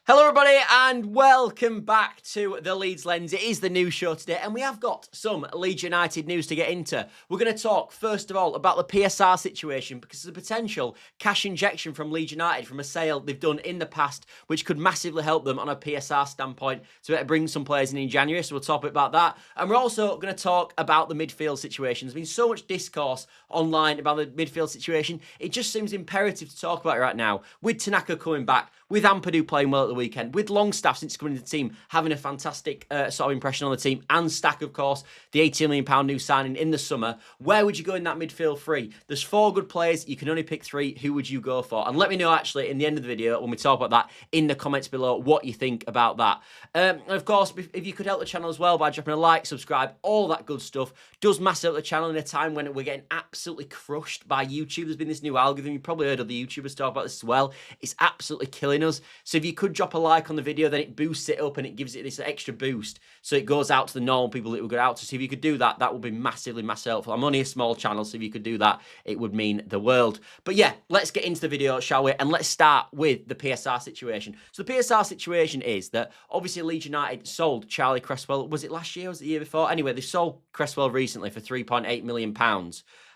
Hello everybody and welcome back to the Leeds Lens. It is the news show today and we have got some Leeds United news to get into. We're going to talk first of all about the PSR situation because there's a potential cash injection from Leeds United from a sale they've done in the past which could massively help them on a PSR standpoint to bring some players in January, so we'll talk about that. And we're also going to talk about the midfield situation. There's been so much discourse online about the midfield situation, it just seems imperative to talk about it right now. With Tanaka coming back, with Ampadu playing well at the weekend, with Longstaff since coming to the team having a fantastic sort of impression on the team, and Stach, of course, the £18 million new signing in the summer, where would you go in that midfield three? There's 4 good players, you can only pick 3. Who would you go for? And let me know actually in the end of the video when we talk about that in the comments below what you think about that. And of course, if you could help the channel as well by dropping a like, subscribe, all that good stuff, does massive help the channel in a time when we're getting absolutely crushed by YouTube. There's been this new algorithm, you've probably heard other YouTubers talk about this as well. It's absolutely killing us. So if you could drop a like on the video, then it boosts it up and it gives it this extra boost. So it goes out to the normal people that will go out to. So if you could do that, that would be massively helpful. I'm only a small channel, so if you could do that, it would mean the world. But yeah, let's get into the video, shall we? And let's start with the PSR situation. So the PSR situation is that obviously Leeds United sold Charlie Cresswell. Was it last year or was it the year before? Anyway, they sold Cresswell recently for £3.8 million.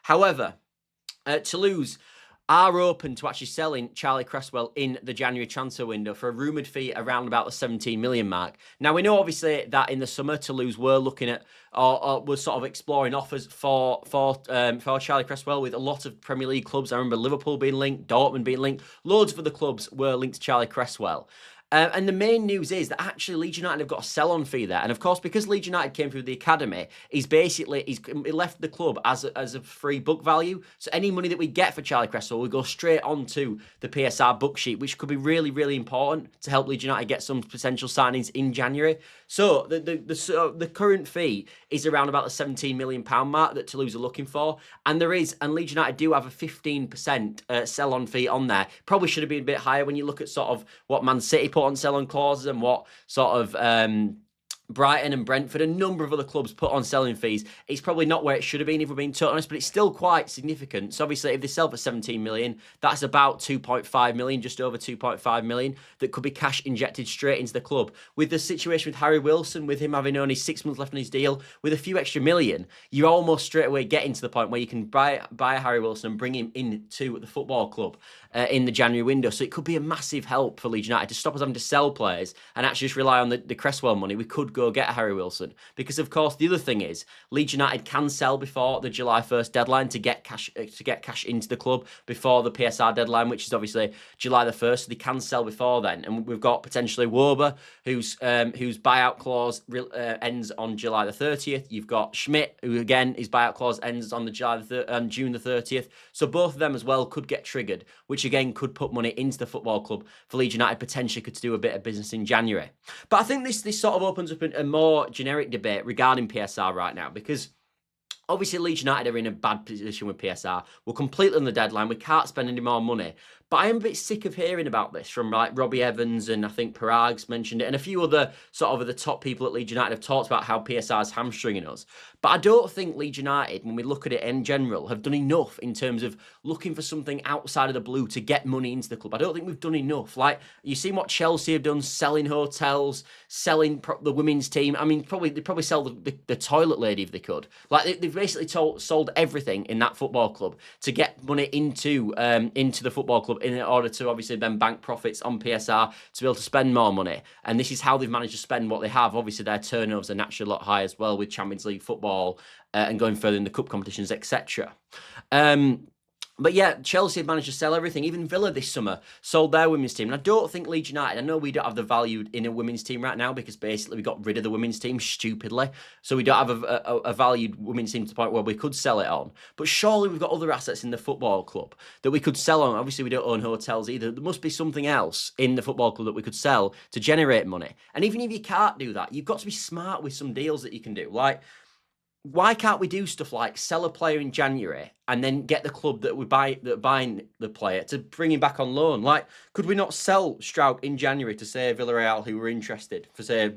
However, Toulouse are open to actually selling Charlie Cresswell in the January transfer window for a rumoured fee around about the 17 million mark. Now, we know obviously that in the summer, Toulouse were looking at, or were sort of exploring offers for Charlie Cresswell with a lot of Premier League clubs. I remember Liverpool being linked, Dortmund being linked. Loads of other clubs were linked to Charlie Cresswell. And the main news is that actually Leeds United have got a sell-on fee there. And of course, because Leeds United came through the academy, he left the club as a free book value. So any money that we get for Charlie Cresswell will go straight onto the PSR book sheet, which could be really, really important to help Leeds United get some potential signings in January. So the current fee is around about the £17 million mark that Toulouse are looking for. And Leeds United do have a 15% sell-on fee on there. Probably should have been a bit higher when you look at sort of what Man City put on sell-on clauses and what sort of Brighton and Brentford, a number of other clubs put on selling fees. It's probably not where it should have been, if we're being totally honest, but it's still quite significant. So obviously, if they sell for 17 million, that's about 2.5 million, just over 2.5 million, that could be cash injected straight into the club. With the situation with Harry Wilson, with him having only 6 months left on his deal, with a few extra million, you're almost straight away getting to the point where you can buy Harry Wilson and bring him into the football club in the January window. So it could be a massive help for Leeds United to stop us having to sell players and actually just rely on the Cresswell money. We could go get Harry Wilson, because of course the other thing is Leeds United can sell before the July 1st deadline to get cash into the club before the PSR deadline, which is obviously July the 1st. So they can sell before then, and we've got potentially Wöber, whose buyout clause ends on July the 30th. You've got Schmidt, who again his buyout clause ends on the June the 30th. So both of them as well could get triggered, which again could put money into the football club for Leeds United potentially could do a bit of business in January. But I think this sort of opens up a more generic debate regarding PSR right now, because obviously Leeds United are in a bad position with PSR. We're completely on the deadline. We can't spend any more money. But I am a bit sick of hearing about this from like Robbie Evans, and I think Parag's mentioned it, and a few other sort of the top people at Leeds United have talked about how PSR is hamstringing us. But I don't think Leeds United, when we look at it in general, have done enough in terms of looking for something outside of the blue to get money into the club. I don't think we've done enough. Like, you see what Chelsea have done, selling hotels, selling the women's team. I mean, they'd probably sell the toilet lady if they could. Like, they've basically sold everything in that football club to get money into the football club in order to obviously then bank profits on PSR to be able to spend more money. And this is how they've managed to spend what they have. Obviously, their turnovers are naturally a lot higher as well with Champions League football and going further in the cup competitions, etc. But yeah, Chelsea have managed to sell everything. Even Villa this summer sold their women's team. And I don't think Leeds United, I know we don't have the value in a women's team right now because basically we got rid of the women's team stupidly. So we don't have a valued women's team to the point where we could sell it on. But surely we've got other assets in the football club that we could sell on. Obviously, we don't own hotels either. There must be something else in the football club that we could sell to generate money. And even if you can't do that, you've got to be smart with some deals that you can do. Like, why can't we do stuff like sell a player in January and then get the club that buying the player to bring him back on loan? Like, could we not sell Struijk in January to, say, Villarreal, who were interested for, say,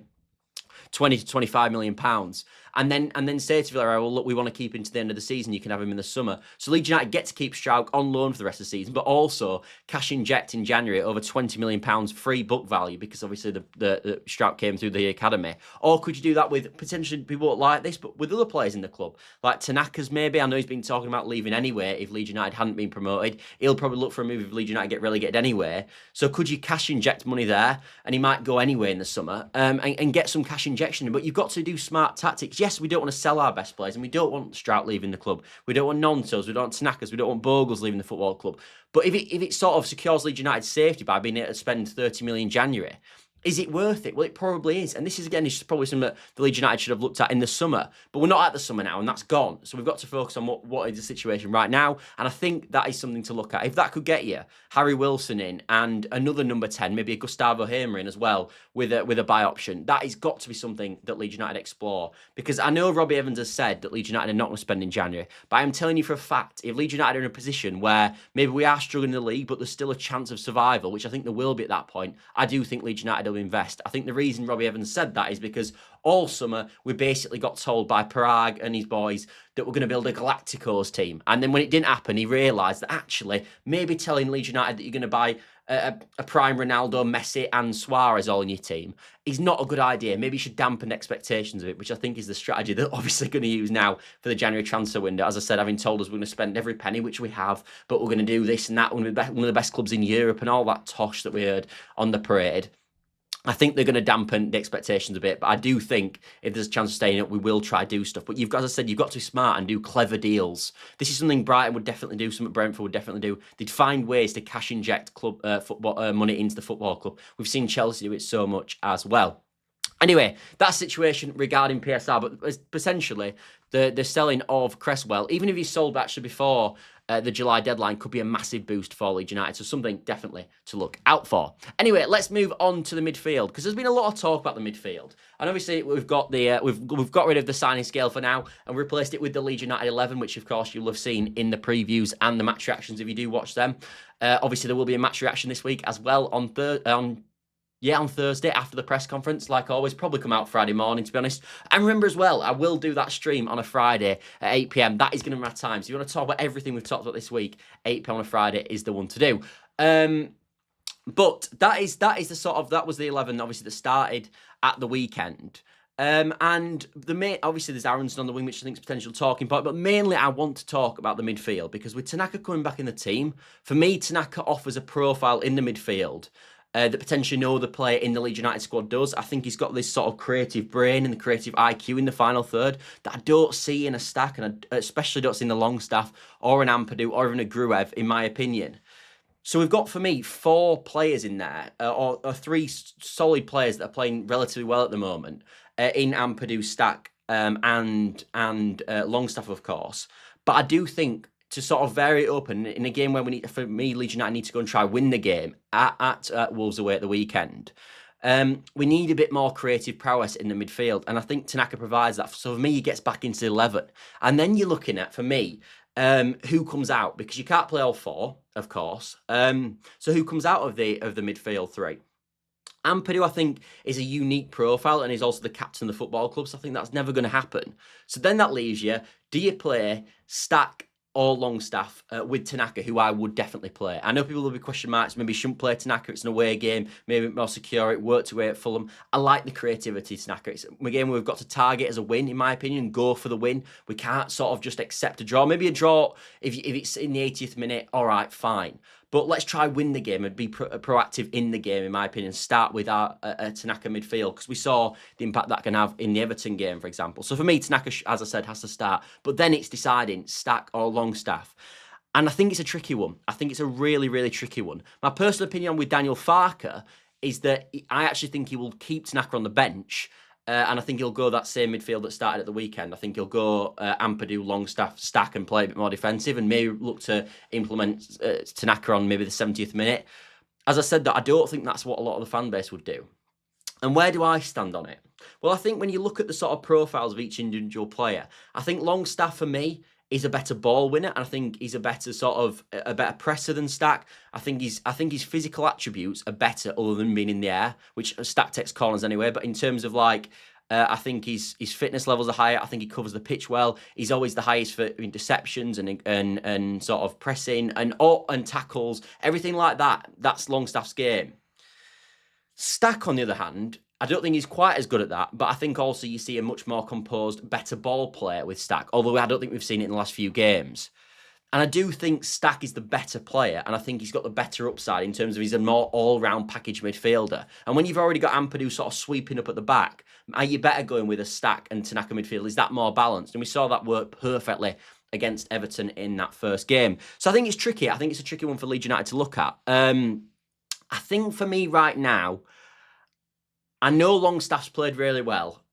20 to 25 million pounds, and then say to Villarreal, well, look, we want to keep him to the end of the season. You can have him in the summer. So Leeds United get to keep Struijk on loan for the rest of the season, but also cash inject in January over £20 million free book value, because obviously the Struijk came through the academy. Or could you do that with potentially people like this, but with other players in the club, like Tanaka's maybe? I know he's been talking about leaving anyway if Leeds United hadn't been promoted. He'll probably look for a move if Leeds United get relegated anyway. So could you cash inject money there, and he might go anyway in the summer, and get some cash injection? But you've got to do smart tactics. Yes, we don't want to sell our best players, and we don't want Struijk leaving the club. We don't want Nontos, we don't want Tanakas, we don't want Bogles leaving the football club. But if it sort of secures Leeds United's safety by being able to spend 30 million in January, is it worth it? Well, it probably is. And this is probably something that the Leeds United should have looked at in the summer. But we're not at the summer now, and that's gone. So we've got to focus on what is the situation right now. And I think that is something to look at. If that could get you Harry Wilson in and another number 10, maybe a Gustavo Hamer in as well with a buy option, that has got to be something that Leeds United explore. Because I know Robbie Evans has said that Leeds United are not going to spend in January. But I'm telling you for a fact, if Leeds United are in a position where maybe we are struggling in the league, but there's still a chance of survival, which I think there will be at that point, I do think Leeds United will invest. I think the reason Robbie Evans said that is because all summer we basically got told by Parag and his boys that we're going to build a Galacticos team. And then when it didn't happen, he realised that actually maybe telling Leeds United that you're going to buy a prime Ronaldo, Messi and Suarez all in your team is not a good idea. Maybe you should dampen expectations of it, which I think is the strategy they're obviously going to use now for the January transfer window. As I said, having told us we're going to spend every penny, which we have, but we're going to do this and that, one of the best clubs in Europe and all that tosh that we heard on the parade. I think they're going to dampen the expectations a bit, but I do think if there's a chance of staying up, we will try to do stuff. But you've got, as I said, you've got to be smart and do clever deals. This is something Brighton would definitely do, something Brentford would definitely do. They'd find ways to cash inject club football money into the football club. We've seen Chelsea do it so much as well. Anyway, that situation regarding PSR, but essentially the selling of Cresswell, even if he's sold actually before the July deadline, could be a massive boost for Leeds United. So something definitely to look out for. Anyway, let's move on to the midfield, because there's been a lot of talk about the midfield, and obviously we've got the we've got rid of the signing scale for now and replaced it with the Leeds United 11, which of course you'll have seen in the previews and the match reactions if you do watch them. Obviously there will be a match reaction this week as well on Thursday after the press conference, like always. Probably come out Friday morning, to be honest. And remember as well, I will do that stream on a Friday at 8 p.m. That is going to be my time. So if you want to talk about everything we've talked about this week, 8 p.m. on a Friday is the one to do. But that was the 11, obviously, that started at the weekend. And obviously there's Aronson on the wing, which I think is a potential talking point, but mainly I want to talk about the midfield, because with Tanaka coming back in the team, for me, Tanaka offers a profile in the midfield that potentially no other player in the Leeds United squad does. I think he's got this sort of creative brain and the creative IQ in the final third that I don't see in a Stach, and I especially don't see in the Longstaff or an Ampadu or even a Gruev, in my opinion. So we've got, for me, 4 players in there, or 3 solid players that are playing relatively well at the moment, in Ampadu, Stach, and Longstaff, of course. But I do think, to sort of vary it up, and in a game where Leeds United need to go and try win the game at Wolves away at the weekend, we need a bit more creative prowess in the midfield, and I think Tanaka provides that. So for me, he gets back into 11, and then you're looking at, for me, who comes out, because you can't play all 4, of course. So who comes out of the midfield 3? Ampadu, I think, is a unique profile, and he's also the captain of the football club, so I think that's never going to happen. So then that leaves you, do you play Stach or Longstaff with Tanaka, who I would definitely play? I know people will be question marks, maybe shouldn't play Tanaka, it's an away game, maybe more secure, it worked away at Fulham. I like the creativity of Tanaka. It's a game where we've got to target as a win, in my opinion, go for the win. We can't sort of just accept a draw. Maybe a draw if it's in the 80th minute, all right, fine. But let's try win the game and be proactive in the game, in my opinion. Start with our Tanaka midfield, because we saw the impact that can have in the Everton game, for example. So for me, Tanaka, as I said, has to start. But then it's deciding Stach or Longstaff. And I think it's a tricky one. I think it's a really, really tricky one. My personal opinion with Daniel Farke is that I actually think he will keep Tanaka on the bench. And I think he'll go that same midfield that started at the weekend. I think he'll go Ampadu, Longstaff, Stach, and play a bit more defensive, and maybe look to implement Tanaka on maybe the 70th minute. As I said, that I don't think that's what a lot of the fan base would do. And where do I stand on it? Well, I think when you look at the sort of profiles of each individual player, I think Longstaff, for me, is a better ball winner, and I think he's a better presser than Stach. I think his physical attributes are better, other than being in the air, which Stach takes corners anyway. But in terms of like I think his fitness levels are higher. I think he covers the pitch well. He's always the highest for interceptions and sort of pressing and tackles, everything like that. That's Longstaff's game. Stach, on the other hand, I don't think he's quite as good at that, but I think also you see a much more composed, better ball player with Stach, although I don't think we've seen it in the last few games. And I do think Stach is the better player, and I think he's got the better upside in terms of he's a more all-round package midfielder. And when you've already got Ampadu sort of sweeping up at the back, are you better going with a Stach and Tanaka midfield? Is that more balanced? And we saw that work perfectly against Everton in that first game. So I think it's tricky. I think it's a tricky one for Leeds United to look at. I think for me right now, I know Longstaff's played really well,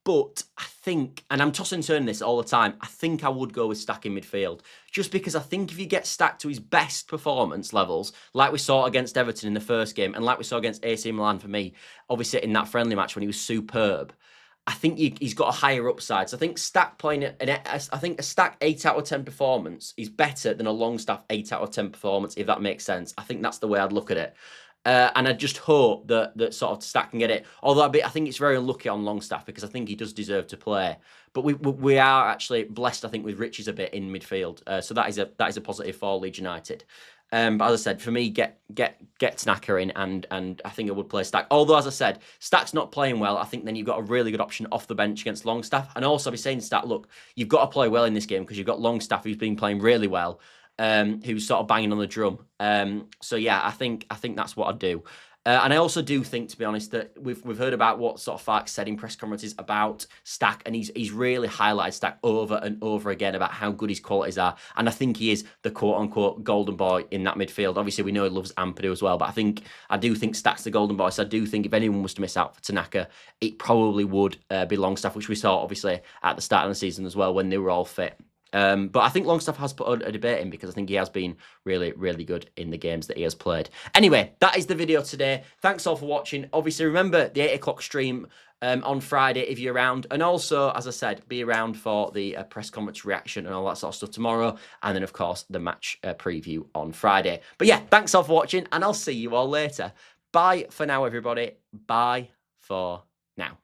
but I think, and I'm tossing and turning this all the time, I think I would go with Stach in midfield. Just because I think if you get Stach to his best performance levels, like we saw against Everton in the first game, and like we saw against AC Milan for me, obviously in that friendly match when he was superb, I think he's got a higher upside. So I think Stach playing I think a Stach 8 out of 10 performance is better than a Longstaff 8 out of 10 performance, if that makes sense. I think that's the way I'd look at it. And I just hope that sort of Stach can get it. Although I think it's very unlucky on Longstaff because I think he does deserve to play. But we are actually blessed, I think, with Riches a bit in midfield. So that is a positive for Leeds United. But as I said, for me, get Tanaka in, and I think I would play Stach. Although, as I said, Stach's not playing well. I think then you've got a really good option off the bench against Longstaff. And also, I'll be saying to Stach, look, you've got to play well in this game because you've got Longstaff who's been playing really well. Who's sort of banging on the drum. So yeah, I think that's what I'd do. And I also do think, to be honest, that we've heard about what sort of Farke said in press conferences about Stach, and he's really highlighted Stach over and over again about how good his qualities are. And I think he is the quote-unquote golden boy in that midfield. Obviously, we know he loves Ampadu as well, but I do think Stach's the golden boy. So I do think if anyone was to miss out for Tanaka, it probably would be Longstaff, which we saw obviously at the start of the season as well when they were all fit. But I think Longstaff has put a debate in because I think he has been really, really good in the games that he has played. Anyway, that is the video today. Thanks all for watching. Obviously, remember the 8 o'clock stream on Friday if you're around. And also, as I said, be around for the press conference reaction and all that sort of stuff tomorrow. And then, of course, the match preview on Friday. But yeah, thanks all for watching, and I'll see you all later. Bye for now, everybody. Bye for now.